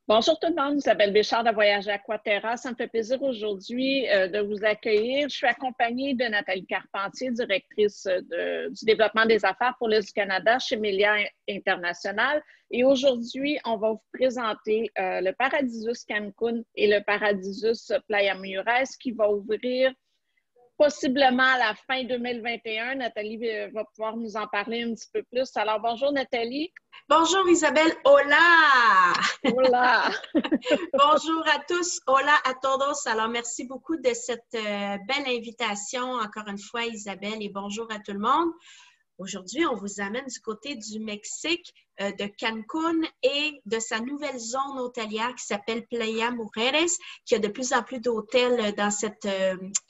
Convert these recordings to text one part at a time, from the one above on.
Bonjour tout le monde, Isabelle Béchard de Voyage Aquaterra. Ça me fait plaisir aujourd'hui de vous accueillir. Je suis accompagnée de Nathalie Carpentier, directrice du développement des affaires pour l'Île du Canada chez Melia International. Et aujourd'hui, on va vous présenter le Paradisus Cancun et le Paradisus Playa Mujeres qui va ouvrir possiblement à la fin 2021. Nathalie va pouvoir nous en parler un petit peu plus. Alors, bonjour Nathalie. Bonjour Isabelle, hola! Hola! Bonjour à tous, hola a todos. Alors, merci beaucoup de cette belle invitation, encore une fois Isabelle, et bonjour à tout le monde. Aujourd'hui, on vous amène du côté du Mexique, de Cancun et de sa nouvelle zone hôtelière qui s'appelle Playa Mujeres, qui a de plus en plus d'hôtels dans cette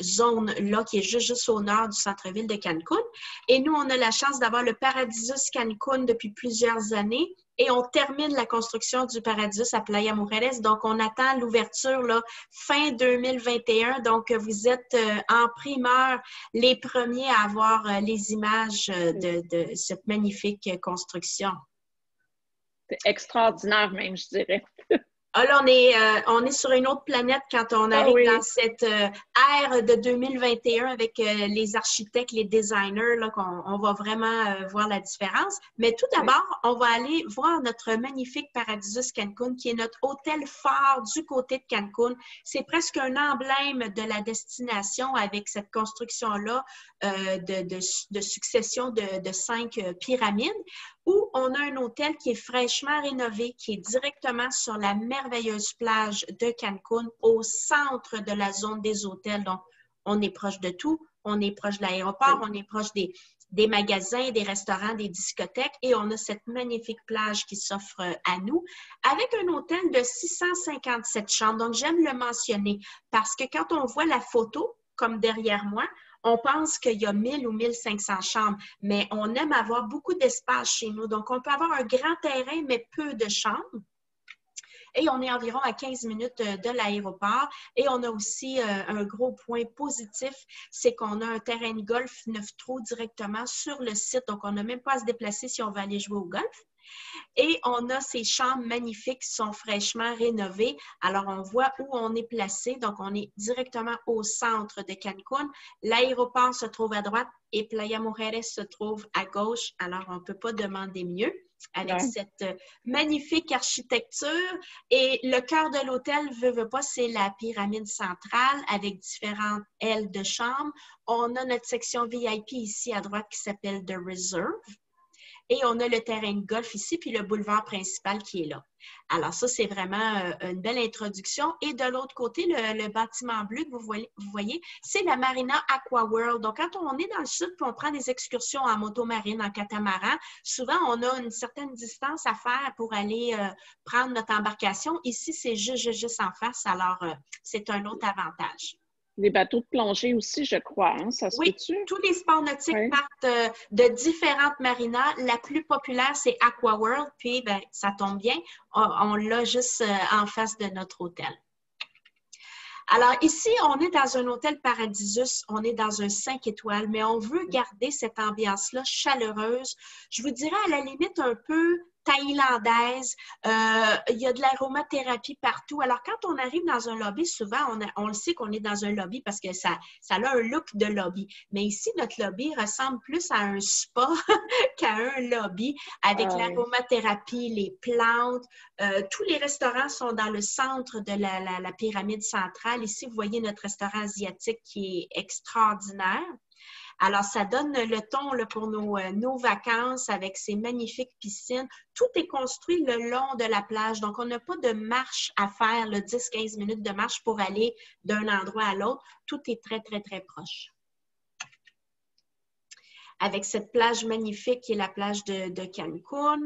zone-là qui est juste au nord du centre-ville de Cancun. Et nous, on a la chance d'avoir le Paradisus Cancun depuis plusieurs années. Et on termine la construction du Paradisus à Playa Mujeres. Donc, on attend l'ouverture fin 2021. Donc, vous êtes en primeur les premiers à avoir les images de cette magnifique construction. C'est extraordinaire même, je dirais. Ah, là, on est sur une autre planète quand on arrive dans cette ère de 2021 avec les architectes, les designers, là, on va vraiment voir la différence. Mais tout d'abord, on va aller voir notre magnifique Paradisus Cancun, qui est notre hôtel phare du côté de Cancun. C'est presque un emblème de la destination avec cette construction-là de succession de 5 pyramides, où on a un hôtel qui est fraîchement rénové, qui est directement sur la merveilleuse plage de Cancun, au centre de la zone des hôtels. Donc, on est proche de tout. On est proche de l'aéroport, on est proche des magasins, des restaurants, des discothèques, et on a cette magnifique plage qui s'offre à nous, avec un hôtel de 657 chambres. Donc, j'aime le mentionner parce que quand on voit la photo, comme derrière moi, on pense qu'il y a 1000 ou 1500 chambres, mais on aime avoir beaucoup d'espace chez nous. Donc, on peut avoir un grand terrain, mais peu de chambres. Et on est environ à 15 minutes de l'aéroport. Et on a aussi un gros point positif, c'est qu'on a un terrain de golf 9 trous directement sur le site. Donc, on n'a même pas à se déplacer si on veut aller jouer au golf. Et on a ces chambres magnifiques qui sont fraîchement rénovées. Alors, on voit où on est placé. Donc, on est directement au centre de Cancun. L'aéroport se trouve à droite et Playa Mujeres se trouve à gauche. Alors, on ne peut pas demander mieux avec cette magnifique architecture. Et le cœur de l'hôtel, veut pas, c'est la pyramide centrale avec différentes ailes de chambre. On a notre section VIP ici à droite qui s'appelle The Reserve. Et on a le terrain de golf ici, puis le boulevard principal qui est là. Alors ça, c'est vraiment une belle introduction. Et de l'autre côté, le bâtiment bleu que vous voyez, c'est la Marina Aqua World. Donc, quand on est dans le sud, puis on prend des excursions en motomarine, en catamaran, souvent, on a une certaine distance à faire pour aller prendre notre embarcation. Ici, c'est juste en face. Alors, c'est un autre avantage. Les bateaux de plongée aussi, je crois, hein? Ça se peut-tu? Tous les sports nautiques partent de différentes marinas. La plus populaire, c'est Aqua World. Puis, ça tombe bien, on l'a juste en face de notre hôtel. Alors, ici, on est dans un hôtel Paradisus, on est dans un 5 étoiles, mais on veut garder cette ambiance-là chaleureuse. Je vous dirais à la limite un peu thaïlandaise. Il y a de l'aromathérapie partout. Alors, quand on arrive dans un lobby, souvent, on le sait qu'on est dans un lobby parce que ça a un look de lobby. Mais ici, notre lobby ressemble plus à un spa qu'à un lobby avec l'aromathérapie, les plantes. Tous les restaurants sont dans le centre de la pyramide centrale. Ici, vous voyez notre restaurant asiatique qui est extraordinaire. Alors, ça donne le ton là, pour nos vacances avec ces magnifiques piscines. Tout est construit le long de la plage. Donc, on n'a pas de marche à faire, 10-15 minutes de marche pour aller d'un endroit à l'autre. Tout est très, très, très proche. Avec cette plage magnifique qui est la plage de Cancun,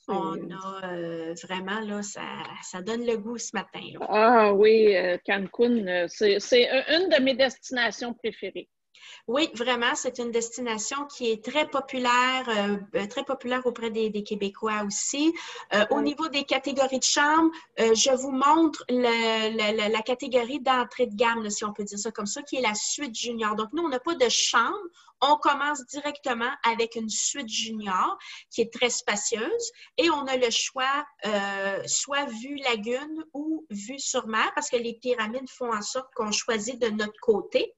on a vraiment, là, ça donne le goût ce matin. Là. Ah oui, Cancun, c'est une de mes destinations préférées. Oui, vraiment, c'est une destination qui est très populaire auprès des Québécois aussi. Au niveau des catégories de chambres, je vous montre la catégorie d'entrée de gamme, là, si on peut dire ça comme ça, qui est la suite junior. Donc, nous, on n'a pas de chambre, On commence directement avec une suite junior qui est très spacieuse et on a le choix soit vue lagune ou vue sur mer parce que les pyramides font en sorte qu'on choisit de notre côté.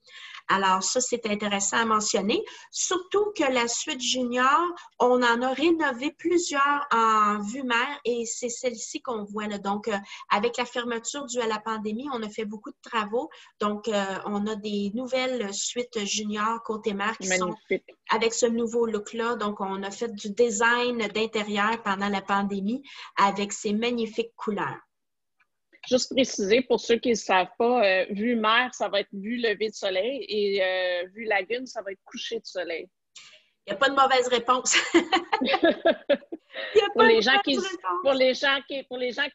Alors ça, c'est intéressant à mentionner. Surtout que la suite junior, on en a rénové plusieurs en vue mer et c'est celle-ci qu'on voit là. Donc, avec la fermeture due à la pandémie, on a fait beaucoup de travaux. Donc, on a des nouvelles suites junior côté mer qui sont avec ce nouveau look-là. Donc, on a fait du design d'intérieur pendant la pandémie avec ces magnifiques couleurs. Juste préciser, pour ceux qui ne savent pas, vue mer, ça va être vue lever de soleil et vue lagune, ça va être coucher de soleil. Il n'y a pas de mauvaise réponse. Pour les gens qui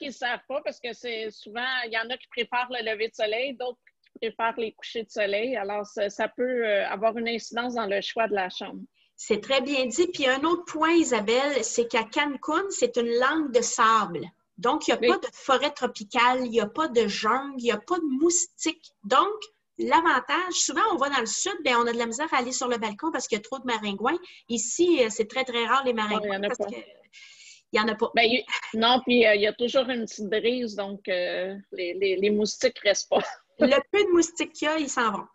ne savent pas, parce que c'est souvent, il y en a qui préfèrent le lever de soleil, d'autres qui préfèrent les couchers de soleil. Alors, ça peut avoir une incidence dans le choix de la chambre. C'est très bien dit. Puis un autre point, Isabelle, c'est qu'à Cancun, c'est une langue de sable. Donc, il n'y a pas de forêt tropicale, il n'y a pas de jungle, il n'y a pas de moustiques. Donc, l'avantage, souvent, on va dans le sud, bien, on a de la misère à aller sur le balcon parce qu'il y a trop de maringouins. Ici, c'est très, très rare les maringouins parce qu'il n'y en a pas. Ben, non, puis il y a toujours une petite brise, donc les moustiques ne restent pas. Le peu de moustiques qu'il y a, ils s'en vont.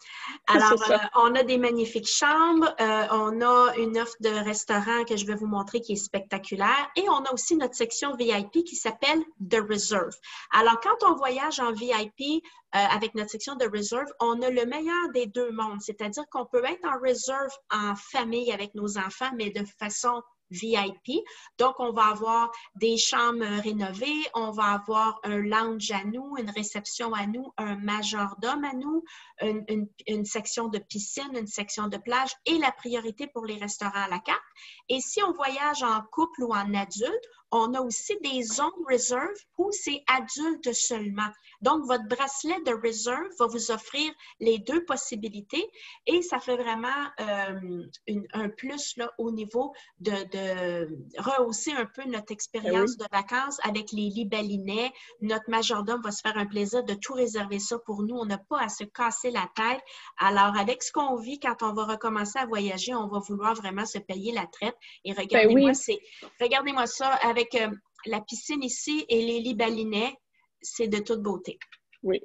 Alors, on a des magnifiques chambres, on a une offre de restaurant que je vais vous montrer qui est spectaculaire et on a aussi notre section VIP qui s'appelle The Reserve. Alors, quand on voyage en VIP avec notre section de Reserve, on a le meilleur des deux mondes, c'est-à-dire qu'on peut être en Reserve en famille avec nos enfants, mais de façon VIP. Donc, on va avoir des chambres rénovées, on va avoir un lounge à nous, une réception à nous, un majordome à nous, une section de piscine, une section de plage et la priorité pour les restaurants à la carte. Et si on voyage en couple ou en adulte, on a aussi des zones Reserve où c'est adulte seulement. Donc, votre bracelet de Reserve va vous offrir les deux possibilités et ça fait vraiment un plus là, au niveau de rehausser un peu notre expérience de vacances avec les lits balinais. Notre majordome va se faire un plaisir de tout réserver ça pour nous. On n'a pas à se casser la tête. Alors, avec ce qu'on vit quand on va recommencer à voyager, on va vouloir vraiment se payer la traite. Et regardez-moi ça avec la piscine ici et les lits balinais, c'est de toute beauté. Oui.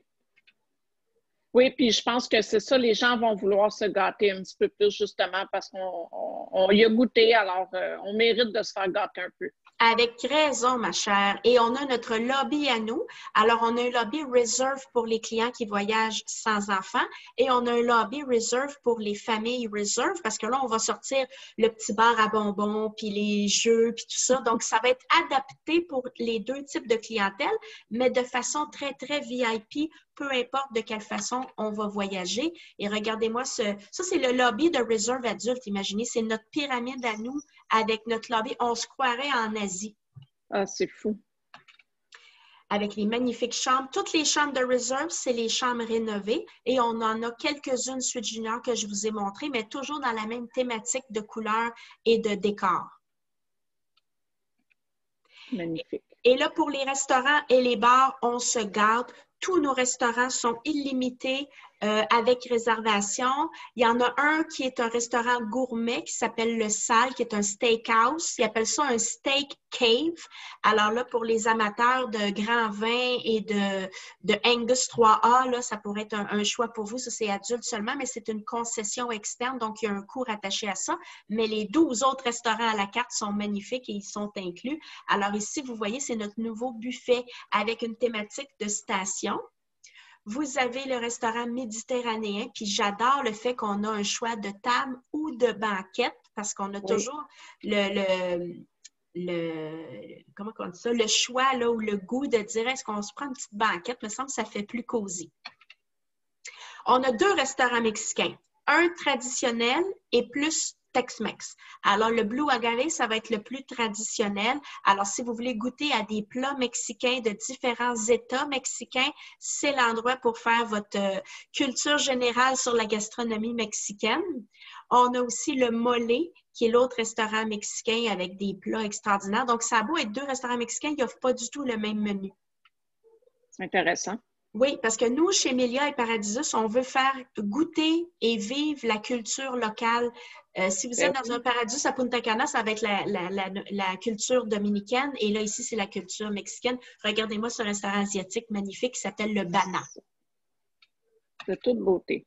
Oui, puis je pense que c'est ça, les gens vont vouloir se gâter un petit peu plus justement parce qu'on y a goûté, alors on mérite de se faire gâter un peu. Avec raison, ma chère. Et on a notre lobby à nous. Alors, on a un lobby Reserve pour les clients qui voyagent sans enfants et on a un lobby Reserve pour les familles Reserve parce que là, on va sortir le petit bar à bonbons, puis les jeux, puis tout ça. Donc, ça va être adapté pour les deux types de clientèle, mais de façon très, très VIP, peu importe de quelle façon on va voyager. Et regardez-moi, ça c'est le lobby de Reserve adulte. Imaginez, c'est notre pyramide à nous avec notre lobby. On se croirait en Asie. Ah, c'est fou. Avec les magnifiques chambres. Toutes les chambres de Reserve, c'est les chambres rénovées. Et on en a quelques-unes suite junior que je vous ai montrées, mais toujours dans la même thématique de couleurs et de décor. Magnifique. Et là, pour les restaurants et les bars, on se garde. Tous nos restaurants sont illimités avec réservation. Il y en a un qui est un restaurant gourmet qui s'appelle Le Salle, qui est un steakhouse. Ils appellent ça un steak cave. Alors là, pour les amateurs de grands vins et de Angus 3A, là, ça pourrait être un choix pour vous. Ça, c'est adulte seulement, mais c'est une concession externe, donc il y a un coût rattaché à ça. Mais les 12 autres restaurants à la carte sont magnifiques et ils sont inclus. Alors ici, vous voyez, c'est notre nouveau buffet avec une thématique de station. Vous avez le restaurant méditerranéen, puis j'adore le fait qu'on a un choix de table ou de banquette parce qu'on a toujours comment on dit ça, le choix là, ou le goût de dire est-ce qu'on se prend une petite banquette, me semble que ça fait plus cosy. On a deux restaurants mexicains, un traditionnel et plus Tex-Mex. Alors, le Blue Agave, ça va être le plus traditionnel. Alors, si vous voulez goûter à des plats mexicains de différents États mexicains, c'est l'endroit pour faire votre culture générale sur la gastronomie mexicaine. On a aussi le Mole, qui est l'autre restaurant mexicain avec des plats extraordinaires. Donc, ça a beau être deux restaurants mexicains, ils n'offrent pas du tout le même menu. C'est intéressant. Oui, parce que nous, chez Melia et Paradisus, on veut faire goûter et vivre la culture locale. Si vous êtes dans un Paradisus à Punta Cana, ça va être la culture dominicaine. Et là, ici, c'est la culture mexicaine. Regardez-moi ce restaurant asiatique magnifique qui s'appelle le Bana. De toute beauté.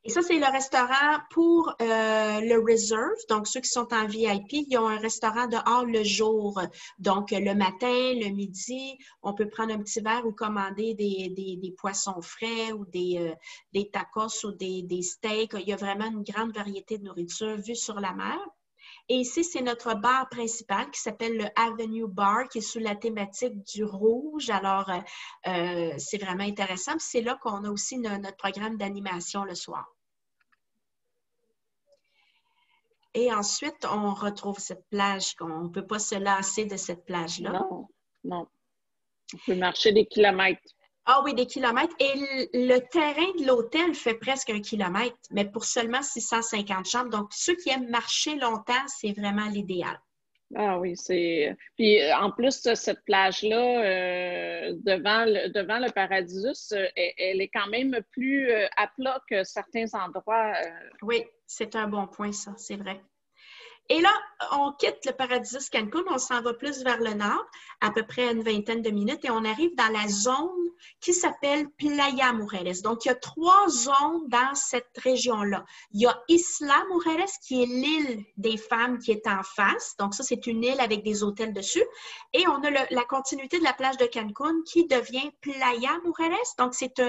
Et ça, c'est le restaurant pour le Reserve. Donc, ceux qui sont en VIP, ils ont un restaurant dehors le jour. Donc, le matin, le midi, on peut prendre un petit verre ou commander des poissons frais ou des tacos ou des steaks. Il y a vraiment une grande variété de nourriture vue sur la mer. Et ici, c'est notre bar principal qui s'appelle le Avenue Bar, qui est sous la thématique du rouge. Alors, c'est vraiment intéressant. C'est là qu'on a aussi notre programme d'animation le soir. Et ensuite, on retrouve cette plage, on ne peut pas se lasser de cette plage-là. Non, non. On peut marcher des kilomètres. Ah oui, des kilomètres. Et le terrain de l'hôtel fait presque 1 kilomètre, mais pour seulement 650 chambres. Donc, ceux qui aiment marcher longtemps, c'est vraiment l'idéal. Ah oui, c'est... Puis en plus, cette plage-là, devant le Paradisus, elle est quand même plus à plat que certains endroits. Oui, c'est un bon point, ça, c'est vrai. Et là, on quitte le Paradisus Cancun, on s'en va plus vers le nord, à peu près une vingtaine de minutes, et on arrive dans la zone qui s'appelle Playa Mujeres. Donc, il y a 3 zones dans cette région-là. Il y a Isla Mujeres, qui est l'île des femmes qui est en face. Donc, ça, c'est une île avec des hôtels dessus. Et on a la continuité de la plage de Cancun qui devient Playa Mujeres. Donc, c'est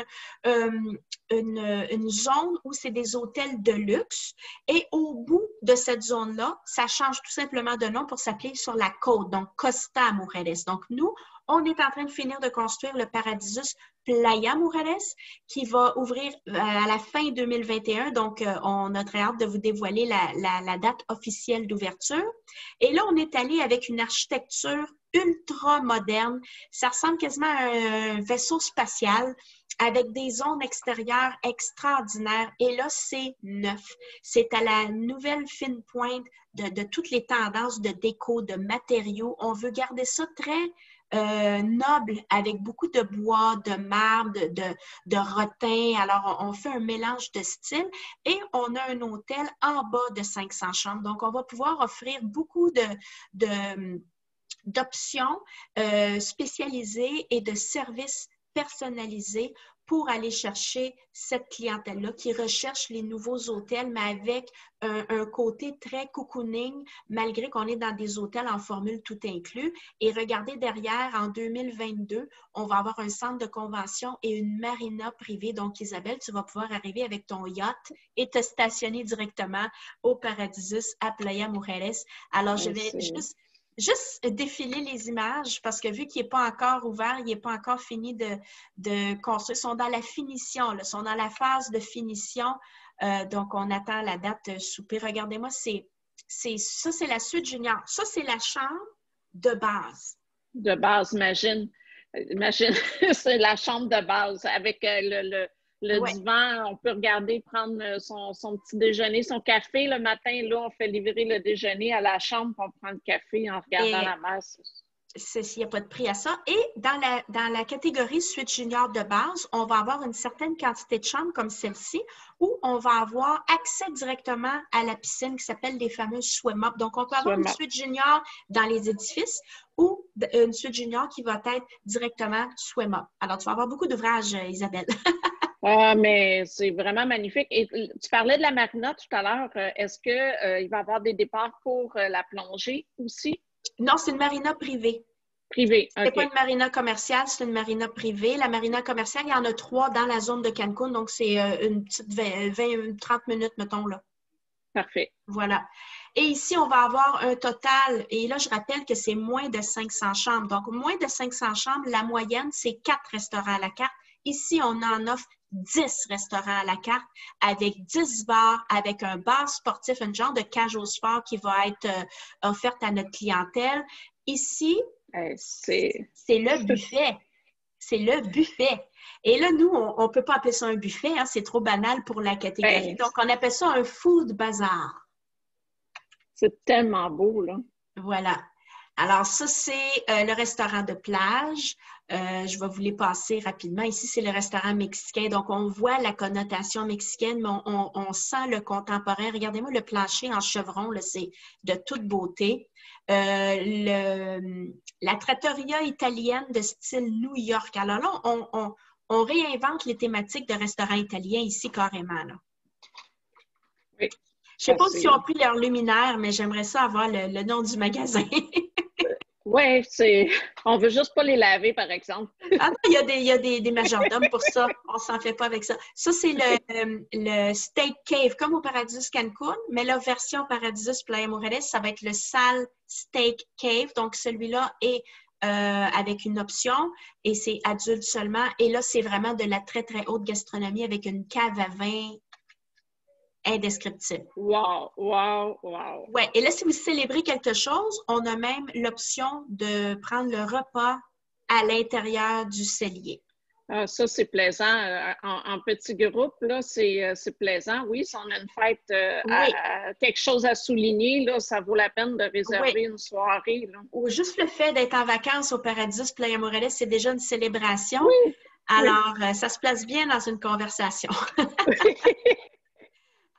une zone où c'est des hôtels de luxe. Et au bout de cette zone-là, ça change tout simplement de nom pour s'appeler sur la côte, donc Costa Mujeres. Donc, nous, on est en train de finir de construire le Paradisus Playa Mujeres qui va ouvrir à la fin 2021. Donc, on a très hâte de vous dévoiler la date officielle d'ouverture. Et là, on est allé avec une architecture ultra moderne. Ça ressemble quasiment à un vaisseau spatial avec des zones extérieures extraordinaires. Et là, c'est neuf. C'est à la nouvelle fine pointe de toutes les tendances de déco, de matériaux. On veut garder ça très noble, avec beaucoup de bois, de marbre, de rotin. Alors, on fait un mélange de styles et on a un hôtel en bas de 500 chambres. Donc, on va pouvoir offrir beaucoup d'options spécialisées et de services personnalisés pour aller chercher cette clientèle-là qui recherche les nouveaux hôtels, mais avec un côté très cocooning, malgré qu'on est dans des hôtels en formule tout inclus. Et regardez derrière, en 2022, on va avoir un centre de convention et une marina privée. Donc, Isabelle, tu vas pouvoir arriver avec ton yacht et te stationner directement au Paradisus à Playa Mujeres. Alors, je vais juste défiler les images parce que vu qu'il n'est pas encore ouvert, il n'est pas encore fini de construire. Ils sont dans la finition, là, ils sont dans la phase de finition. Donc, on attend la date souper. Regardez-moi, ça, c'est la suite junior. Ça, c'est la chambre de base. De base, imagine. Imagine, c'est la chambre de base avec le divan. On peut regarder, prendre son petit déjeuner, son café le matin. Là, on fait livrer le déjeuner à la chambre, on prend le café en regardant la mer. Il n'y a pas de prix à ça. Et dans la catégorie suite junior de base, on va avoir une certaine quantité de chambres comme celle-ci où on va avoir accès directement à la piscine qui s'appelle les fameuses swim-up. Donc, on peut avoir une suite junior dans les édifices ou une suite junior qui va être directement swim-up. Alors, tu vas avoir beaucoup d'ouvrages, Isabelle. Ah, mais c'est vraiment magnifique. Et tu parlais de la marina tout à l'heure. Est-ce qu'il va y avoir des départs pour la plongée aussi? Non, c'est une marina privée. Privée, OK. C'est pas une marina commerciale, c'est une marina privée. La marina commerciale, il y en a 3 dans la zone de Cancun, donc c'est une petite 20-30 minutes, mettons, là. Parfait. Voilà. Et ici, on va avoir un total, et là, je rappelle que c'est moins de 500 chambres. Donc, moins de 500 chambres, la moyenne, c'est 4 restaurants à la carte. Ici, on en offre 10 restaurants à la carte avec 10 bars, avec un bar sportif, un genre de cage au sport qui va être offerte à notre clientèle. Ici, c'est le buffet. C'est le buffet. Et là, nous, on ne peut pas appeler ça un buffet, hein, c'est trop banal pour la catégorie. Donc, on appelle ça un food bazar. C'est tellement beau, là. Voilà. Alors, ça, c'est le restaurant de plage. Je vais vous les passer rapidement. Ici, c'est le restaurant mexicain. Donc, on voit la connotation mexicaine, mais on sent le contemporain. Regardez-moi le plancher en chevron, c'est de toute beauté. La trattoria italienne de style New York. Alors là, on réinvente les thématiques de restaurants italiens ici carrément. Là. Oui. Je ne sais pas s'ils ont pris leur luminaire, mais j'aimerais ça avoir le nom du magasin. Oui, on veut juste pas les laver, par exemple. Ah non, il y a des majordomes pour ça. On s'en fait pas avec ça. Ça, c'est le Steak Cave, comme au Paradisus Cancun, mais la version Paradisus Playa Moreles, ça va être le Sal Steak Cave. Donc, celui-là est avec une option et c'est adulte seulement. Et là, c'est vraiment de la très, très haute gastronomie avec une cave à vin indescriptible. Wow, wow, wow. Ouais. Et là, si vous célébrez quelque chose, on a même l'option de prendre le repas à l'intérieur du cellier. Ah, ça, c'est plaisant. En petit groupe, là, c'est plaisant. Oui, si on a une fête, quelque chose à souligner, là, ça vaut la peine de réserver une soirée. Là. Ou juste le fait d'être en vacances au Paradis Playa Moreles, c'est déjà une célébration. Oui. Alors, ça se place bien dans une conversation.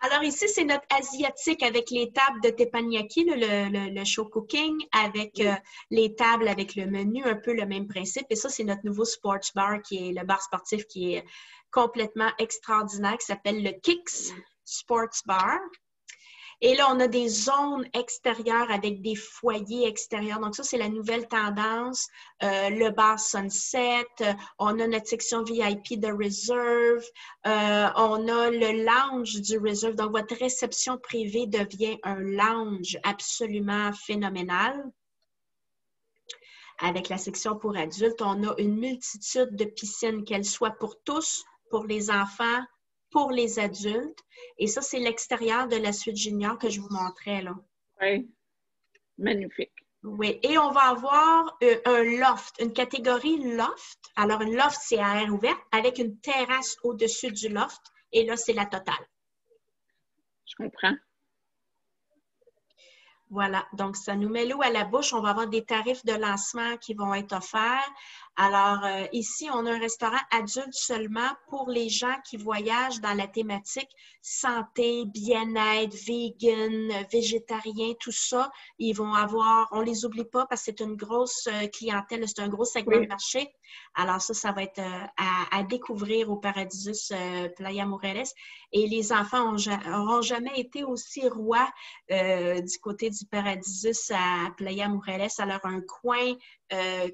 Alors ici, c'est notre asiatique avec les tables de teppanyaki, le show cooking, avec les tables avec le menu, un peu le même principe. Et ça, c'est notre nouveau sports bar, qui est le bar sportif qui est complètement extraordinaire, qui s'appelle le Kicks Sports Bar. Et là, on a des zones extérieures avec des foyers extérieurs. Donc ça, c'est la nouvelle tendance. Le bar Sunset, on a notre section VIP de Reserve, on a le lounge du Reserve. Donc, votre réception privée devient un lounge absolument phénoménal. Avec la section pour adultes, on a une multitude de piscines, qu'elles soient pour tous, pour les enfants, pour les adultes. Et ça, c'est l'extérieur de la suite junior que je vous montrais, là. Oui, magnifique. Oui, et on va avoir un loft, une catégorie loft. Alors, une loft, c'est à air ouvert avec une terrasse au-dessus du loft. Et là, c'est la totale. Je comprends. Voilà, donc ça nous met l'eau à la bouche. On va avoir des tarifs de lancement qui vont être offerts. Alors, ici, on a un restaurant adulte seulement pour les gens qui voyagent dans la thématique santé, bien-être, vegan, végétarien, tout ça. Ils vont avoir, on les oublie pas parce que c'est une grosse clientèle, c'est un gros segment de marché. Alors ça va être à découvrir au Paradisus Playa Moreles. Et les enfants n'auront jamais été aussi rois du côté du Paradisus à Playa Moreles. Alors, un coin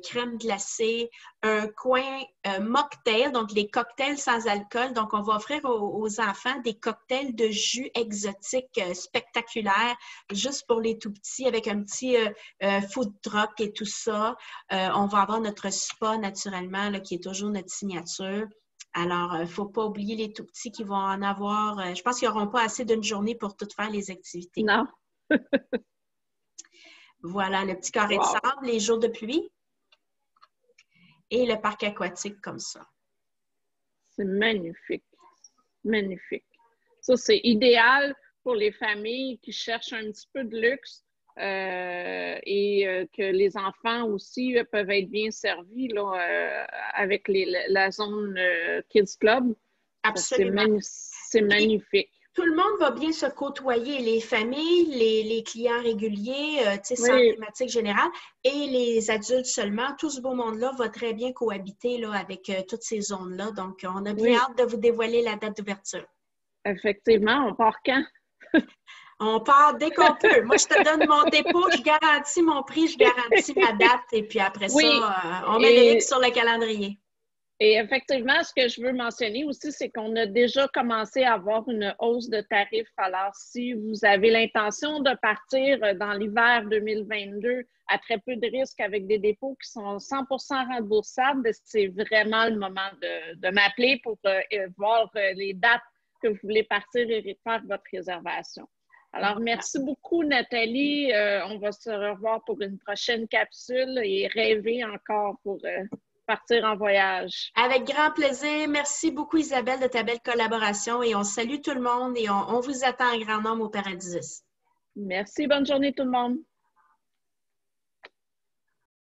crème glacée, un coin mocktail, donc les cocktails sans alcool. Donc, on va offrir aux enfants des cocktails de jus exotiques spectaculaires, juste pour les tout-petits, avec un petit food truck et tout ça. On va avoir notre spa, naturellement, là, qui est toujours notre signature. Alors, il ne faut pas oublier les tout-petits qui vont en avoir. Je pense qu'ils n'auront pas assez d'une journée pour toutes faire les activités. Non. Voilà, le petit carré de sable, les jours de pluie et le parc aquatique comme ça. C'est magnifique. Magnifique. Ça, c'est idéal pour les familles qui cherchent un petit peu de luxe et que les enfants aussi peuvent être bien servis là, avec la zone Kids Club. Absolument. C'est magnifique. Tout le monde va bien se côtoyer, les familles, les clients réguliers, sans thématique générale, et les adultes seulement. Tout ce beau monde-là va très bien cohabiter là, avec toutes ces zones-là. Donc, on a bien hâte de vous dévoiler la date d'ouverture. Effectivement, on part quand? On part dès qu'on peut. Moi, je te donne mon dépôt, je garantis mon prix, je garantis ma date, et puis après ça, on met le X sur le calendrier. Et effectivement, ce que je veux mentionner aussi, c'est qu'on a déjà commencé à avoir une hausse de tarifs. Alors, si vous avez l'intention de partir dans l'hiver 2022 à très peu de risques avec des dépôts qui sont 100% remboursables, c'est vraiment le moment de m'appeler pour voir les dates que vous voulez partir et faire votre réservation. Alors, merci beaucoup, Nathalie. On va se revoir pour une prochaine capsule et rêver encore pour partir en voyage. Avec grand plaisir. Merci beaucoup, Isabelle, de ta belle collaboration et on salue tout le monde et on vous attend en grand nombre au Paradisus. Merci. Bonne journée tout le monde.